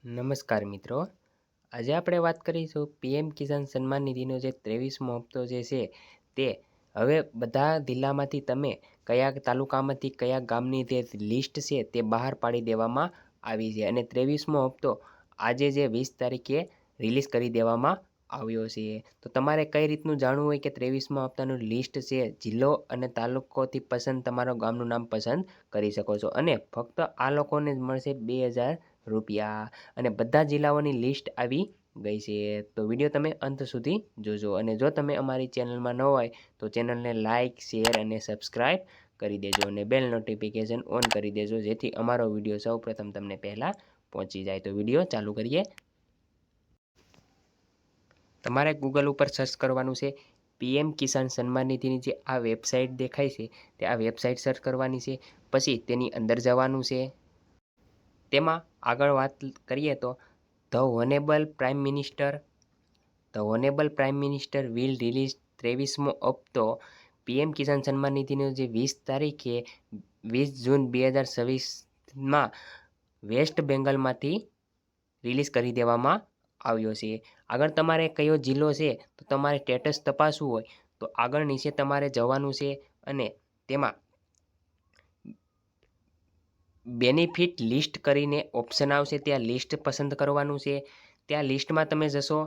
નમસ્કાર મિત્રો, આજે આપણે વાત કરીશું પીએમ કિસાન સન્માન નિધિનો જે 23મો હપ્તો જે છે તે હવે બધા જિલ્લામાંથી તમે કયા તાલુકામાંથી કયા ગામની જે લિસ્ટ છે તે બહાર પાડી દેવામાં આવી છે અને 23મો હપ્તો આજે જે 20 તારીખે રિલીઝ કરી દેવામાં આવ્યો છે। તો તમારે કઈ રીતનું જાણવું હોય કે 23મા હપ્તાનું લિસ્ટ છે જિલ્લો અને તાલુકોથી પસંદ તમારા ગામનું નામ પસંદ કરી શકો છો અને ફક્ત આ લોકોને જ મળશે 2000 રૂપિયા અને બધા જિલ્લાઓની લિસ્ટ આવી ગઈ છે। તો વિડીયો તમે અંત સુધી જોજો અને જો તમે અમારી ચેનલમાં ન હોય તો ચેનલને લાઇક શેર અને સબસ્ક્રાઈબ કરી દેજો અને બેલ નોટિફિકેશન ઓન કરી દેજો જેથી અમારો વિડીયો સૌપ્રથમ તમને પહેલાં પહોંચી જાય। તો વિડીયો ચાલુ કરીએ। તમારે ગૂગલ ઉપર સર્ચ કરવાનું છે પીએમ કિસાન સન્માન નિધિની જે આ વેબસાઇટ દેખાય છે તે આ વેબસાઇટ સર્ચ કરવાની છે। પછી તેની અંદર જવાનું છે। તેમાં આગળ વાત કરીએ તો the honourable prime minister will release 23મો હપ્તો પીએમ કિસાન સન્માન નિધિનો જે 20 તારીખે 20 જૂન 2026માં વેસ્ટ બેંગાલમાંથી રિલીઝ કરી દેવામાં આવ્યો છે। આગળ તમારે કયો જિલ્લો છે તો તમારે સ્ટેટસ તપાસવું હોય તો આગળ નીચે તમારે જવાનું છે અને તેમાં બેનિફિટ લિસ્ટ કરીને ઓપ્શન આવશે, ત્યાં લિસ્ટ પસંદ કરવાનું છે। ત્યાં લિસ્ટમાં તમે જશો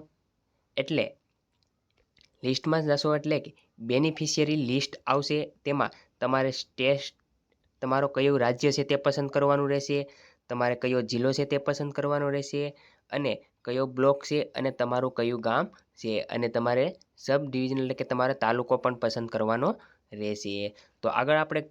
એટલે કે બેનિફિશિયરી લિસ્ટ આવશે, તેમાં તમારે સ્ટેટ તમારો કયું રાજ્ય છે તે પસંદ કરવાનું રહેશે, તમારે કયો જિલ્લો છે તે પસંદ કરવાનો રહેશે અને કયો બ્લોક છે અને તમારું કયું ગામ છે અને તમારે સબ ડિવિઝન એટલે કે તમારે તાલુકો પણ પસંદ કરવાનો રહેશે। તો આગળ આપણે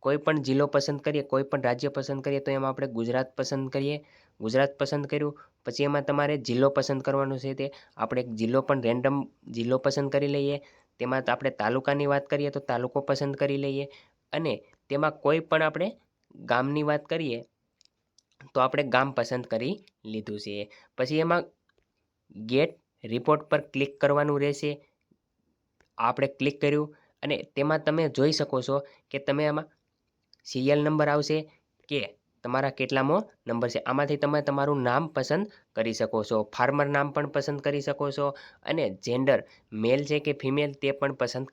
કોઈ પણ જિલ્લો પસંદ કરીએ, કોઈ પણ રાજ્ય પસંદ કરીએ તો એમાં આપણે ગુજરાત પસંદ કરીએ। ગુજરાત પસંદ કર્યું પછી એમાં તમારે જિલ્લો પસંદ કરવાનો છે તે આપણે એક જિલ્લો પણ રેન્ડમ જિલ્લો પસંદ કરી લઈએ। તેમાં આપણે તાલુકાની વાત કરીએ તો તાલુકો પસંદ કરી લઈએ અને તેમાં કોઈ પણ આપણે ગામની વાત કરીએ તો આપણે ગામ પસંદ કરી લીધું છે। પછી એમાં ગેટ રિપોર્ટ પર ક્લિક કરવાનું રહેશે। આપણે ક્લિક કર્યું અને તેમાં તમે જોઈ શકો છો કે તમે આમાં સિરિયલ નંબર આવશે કે તમારા કેટલામો નંબર છે, આમાંથી તમે તમારું નામ પસંદ કરી શકો છો, ફાર્મર નામ પણ પસંદ કરી શકો છો અને જેન્ડર મેલ છે કે ફિમેલ તે પણ પસંદ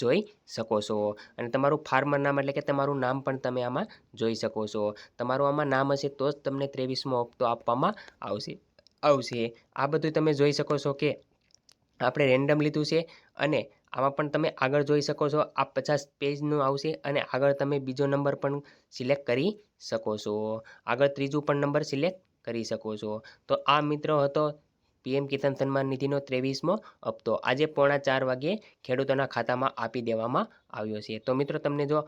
જોઈ શકો છો અને તમારું ફાર્મર નામ એટલે કે તમારું નામ પણ તમે આમાં જોઈ શકો છો। તમારું આમાં નામ હશે તો જ તમને 23મો હપ્તો આપવામાં આવશે। આ બધું તમે જોઈ શકો છો કે આપણે રેન્ડમ લીધું છે અને આમાં પણ તમે આગળ જોઈ શકો છો આ 50 પેજનું આવશે અને આગળ તમે બીજો નંબર પણ સિલેક્ટ કરી શકો છો, આગળ ત્રીજું પણ નંબર સિલેક્ટ કરી શકો છો। તો આ મિત્રો હતો પીએમ કિસાન સન્માન નિધિનો 23મો હપ્તો આજે 3:45 વાગ્યે ખેડૂતોના ખાતામાં આપી દેવામાં આવ્યો છે। તો મિત્રો તમને જો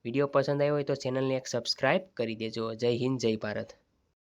વિડીયો પસંદ આવ્યો હોય તો ચેનલને એક સબસ્ક્રાઈબ કરી દેજો। જય હિન્દ, જય ભારત।